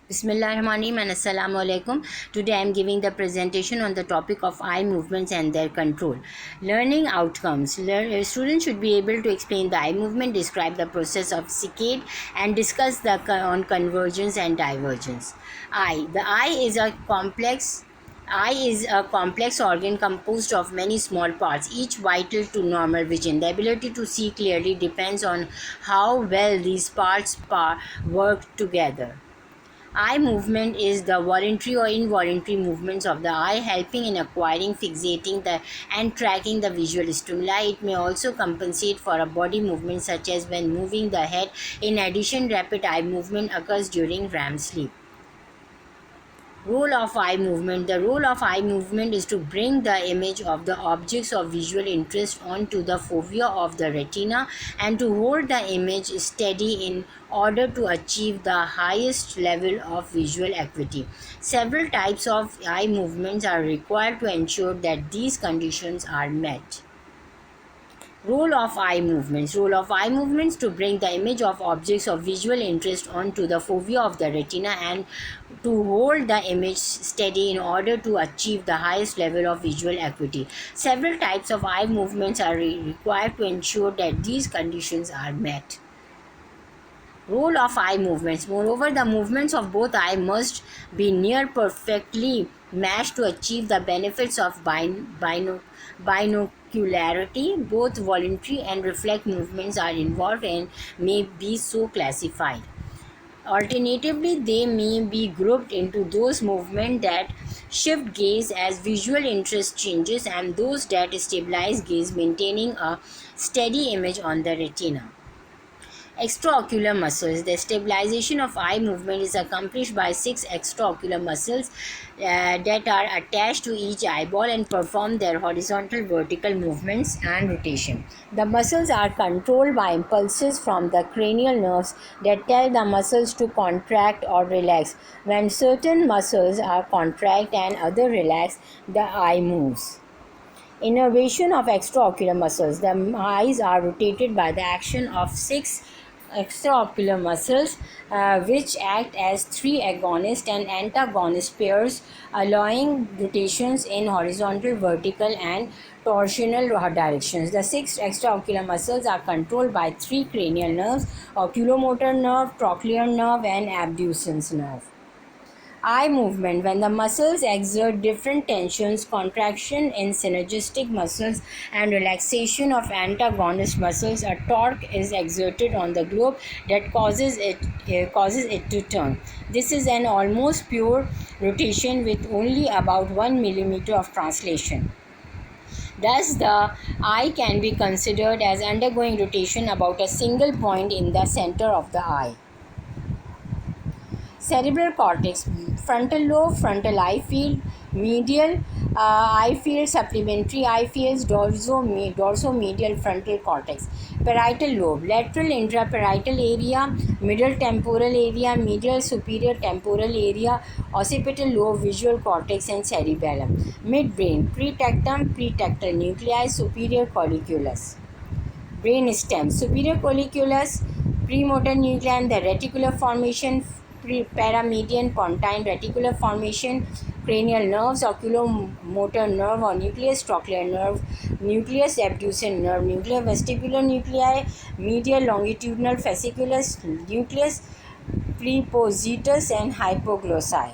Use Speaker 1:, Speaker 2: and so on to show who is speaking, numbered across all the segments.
Speaker 1: Bismillahirrahmanirrahim and Assalamu alaikum. Today I am giving the presentation on the topic of eye movements and their control. Learning outcomes. Students should be able to explain the eye movement, describe the process of saccade, and discuss on convergence and divergence. Eye. The eye is a complex organ composed of many small parts, each vital to normal vision. The ability to see clearly depends on how well these parts work together. Eye movement is the voluntary or involuntary movements of the eye, helping in acquiring, fixating and tracking the visual stimuli. It may also compensate for a body movement, such as when moving the head. In addition, rapid eye movement occurs during REM sleep. Role of eye movement. The role of eye movement is to bring the image of the objects of visual interest onto the fovea of the retina and to hold the image steady in order to achieve the highest level of visual acuity. Several types of eye movements are required to ensure that these conditions are met. Role of eye movements. Role of eye movements to bring the image of objects of visual interest onto the fovea of the retina and to hold the image steady in order to achieve the highest level of visual acuity. Several types of eye movements are required to ensure that these conditions are met. Role of eye movements. Moreover, the movements of both eye must be near perfectly matched to achieve the benefits of binocularity. Both voluntary and reflex movements are involved and may be so classified. Alternatively, they may be grouped into those movements that shift gaze as visual interest changes and those that stabilize gaze, maintaining a steady image on the retina. Extraocular muscles. The stabilization of eye movement is accomplished by 6 extraocular muscles that are attached to each eyeball and perform their horizontal, vertical movements and rotation. The muscles are controlled by impulses from the cranial nerves that tell the muscles to contract or relax. When certain muscles are contract and other relax, the eye moves. Innervation of extraocular muscles. The eyes are rotated by the action of 6 extraocular muscles, which act as 3 agonist and antagonist pairs, allowing rotations in horizontal, vertical, and torsional directions. The 6 extraocular muscles are controlled by 3 cranial nerves: oculomotor nerve, trochlear nerve, and abducens nerve. Eye movement. When the muscles exert different tensions, contraction in synergistic muscles and relaxation of antagonist muscles, a torque is exerted on the globe that causes it to turn. This is an almost pure rotation with only about 1 millimeter of translation. Thus, the eye can be considered as undergoing rotation about a single point in the center of the eye. Cerebral cortex. Frontal lobe, frontal eye field, medial eye field, supplementary eye fields, dorsomedial frontal cortex. Parietal lobe. Lateral intraparietal area, middle temporal area, medial superior temporal area, occipital lobe, visual cortex, and cerebellum. Midbrain. Pretectal nuclei, superior colliculus. Brain stem. Superior colliculus, premotor nuclei, and the reticular formation, paramedian pontine reticular formation, cranial nerves, oculomotor nerve or nucleus, trochlear nerve, nucleus abducens nerve, nuclear vestibular nuclei, medial longitudinal fasciculus, nucleus prepositus, and hypoglossy.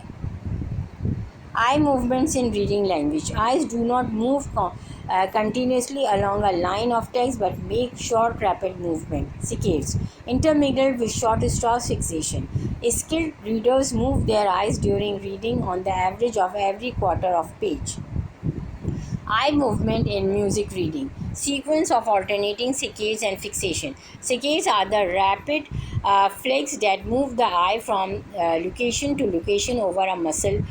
Speaker 1: Eye movements in reading language. Eyes do not move continuously along a line of text but make short, rapid movement. Saccades. Intermediate with short straws fixation. Skilled readers move their eyes during reading on the average of every quarter of page. Eye movement in music reading. Sequence of alternating saccades and fixation. Saccades are the rapid flicks that move the eye from location to location over a muscle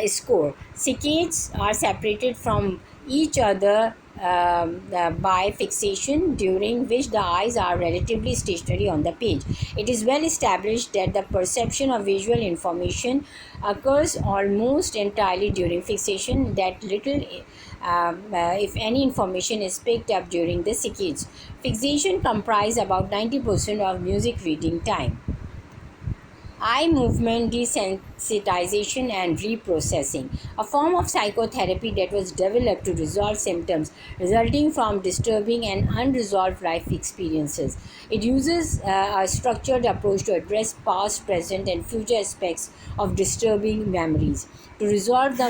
Speaker 1: score. Saccades are separated from each other by fixation, during which the eyes are relatively stationary on the page. It is well established that the perception of visual information occurs almost entirely during fixation, that little if any information is picked up during the saccades. Fixation comprises about 90% of music reading time. Eye movement desensitization and reprocessing, a form of psychotherapy that was developed to resolve symptoms resulting from disturbing and unresolved life experiences. It uses a structured approach to address past, present, and future aspects of disturbing memories, to resolve the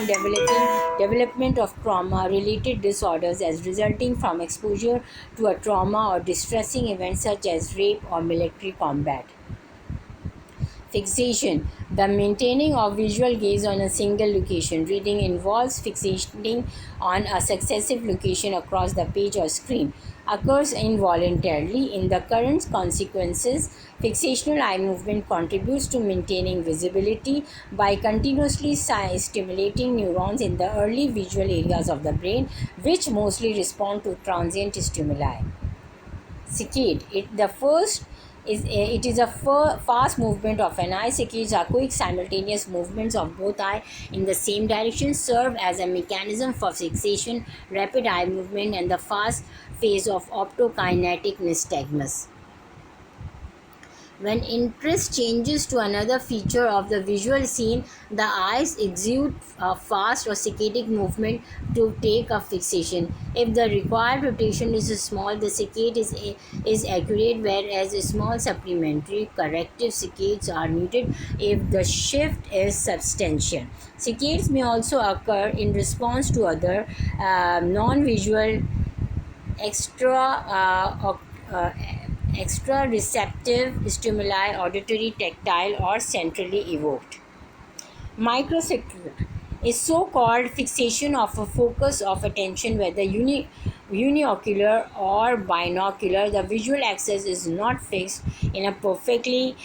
Speaker 1: development of trauma related disorders as resulting from exposure to a trauma or distressing event such as rape or military combat. Fixation, the maintaining of visual gaze on a single location. Reading involves fixating on a successive location across the page or screen. Occurs involuntarily. In the current consequences, fixational eye movement contributes to maintaining visibility by continuously stimulating neurons in the early visual areas of the brain, which mostly respond to transient stimuli. Saccade. It is a fast movement of an eye. Saccades are quick simultaneous movements of both eye in the same direction, serve as a mechanism for fixation, rapid eye movement, and the fast phase of optokinetic nystagmus. When interest changes to another feature of the visual scene, the eyes exude a fast or saccadic movement to take a fixation. If the required rotation is small, the saccade is accurate, whereas small supplementary corrective saccades are needed if the shift is substantial. Saccades may also occur in response to other non-visual extra extra receptive stimuli, auditory, tactile, or centrally evoked. Microcephalic is so-called fixation of a focus of attention, whether uniocular or binocular. The visual axis is not fixed in a perfectly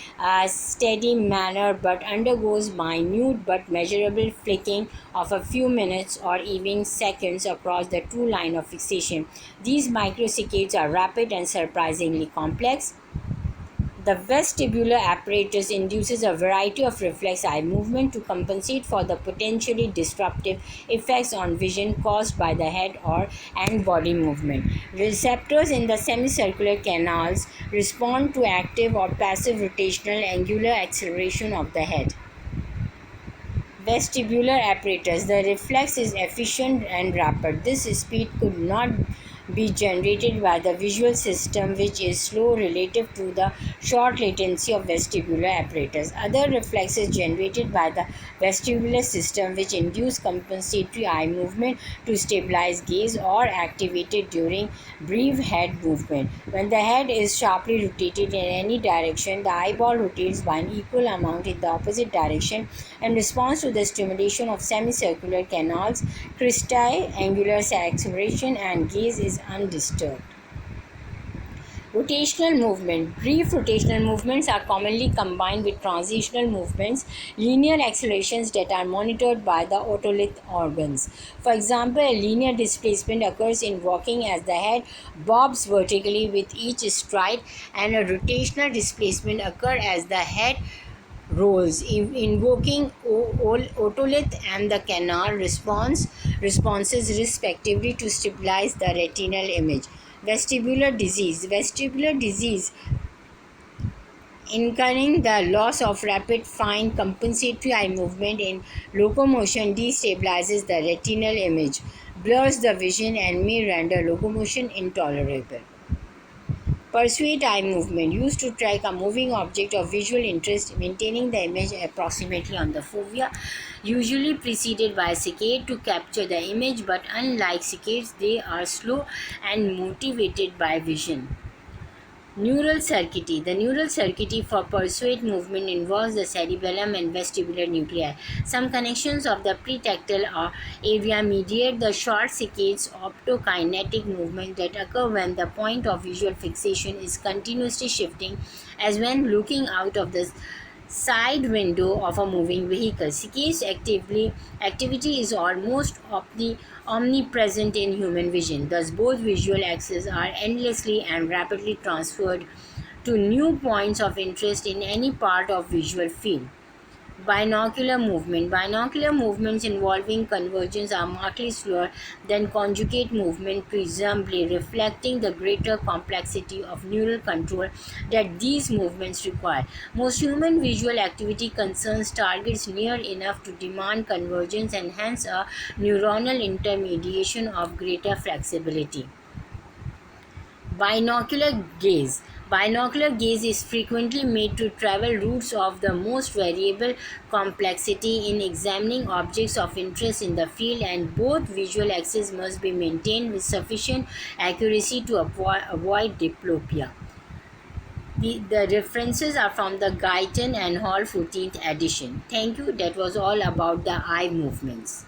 Speaker 1: steady manner but undergoes minute but measurable flicking of a few minutes or even seconds across the true line of fixation. These microsaccades are rapid and surprisingly complex. The vestibular apparatus induces a variety of reflex eye movement to compensate for the potentially disruptive effects on vision caused by the head and body movement. Receptors in the semicircular canals respond to active or passive rotational angular acceleration of the head. Vestibular apparatus. The reflex is efficient and rapid. This speed could not be generated by the visual system, which is slow relative to the short latency of vestibular apparatus. Other reflexes generated by the vestibular system, which induce compensatory eye movement to stabilize gaze, or activated during brief head movement. When the head is sharply rotated in any direction, the eyeball rotates by an equal amount in the opposite direction and responds to the stimulation of semicircular canals, cristae, angular acceleration, and gaze is undisturbed. Rotational movement. Brief rotational movements are commonly combined with transitional movements, linear accelerations that are monitored by the otolith organs. For example, a linear displacement occurs in walking as the head bobs vertically with each stride, and a rotational displacement occurs as the head rolls, invoking otolith and the canal responses respectively to stabilize the retinal image. Vestibular disease incurring the loss of rapid fine compensatory eye movement in locomotion destabilizes the retinal image, blurs the vision, and may render locomotion intolerable. Pursuit eye movement, used to track a moving object of visual interest, maintaining the image approximately on the fovea, usually preceded by a saccade to capture the image, but unlike saccades, they are slow and motivated by vision. Neural circuitry. The neural circuitry for pursuit movement involves the cerebellum and vestibular nuclei. Some connections of the pretactile area mediate the short saccades optokinetic movement that occur when the point of visual fixation is continuously shifting, as when looking out of the side window of a moving vehicle. Saccades activity is almost omnipresent in human vision. Thus, both visual axes are endlessly and rapidly transferred to new points of interest in any part of visual field. Binocular movement. Binocular movements involving convergence are markedly slower than conjugate movement, presumably reflecting the greater complexity of neural control that these movements require. Most human visual activity concerns targets near enough to demand convergence and hence a neuronal intermediation of greater flexibility. Binocular gaze. Binocular gaze is frequently made to travel routes of the most variable complexity in examining objects of interest in the field, and both visual axes must be maintained with sufficient accuracy to avoid diplopia. The references are from the Guyton and Hall 14th edition. Thank you. That was all about the eye movements.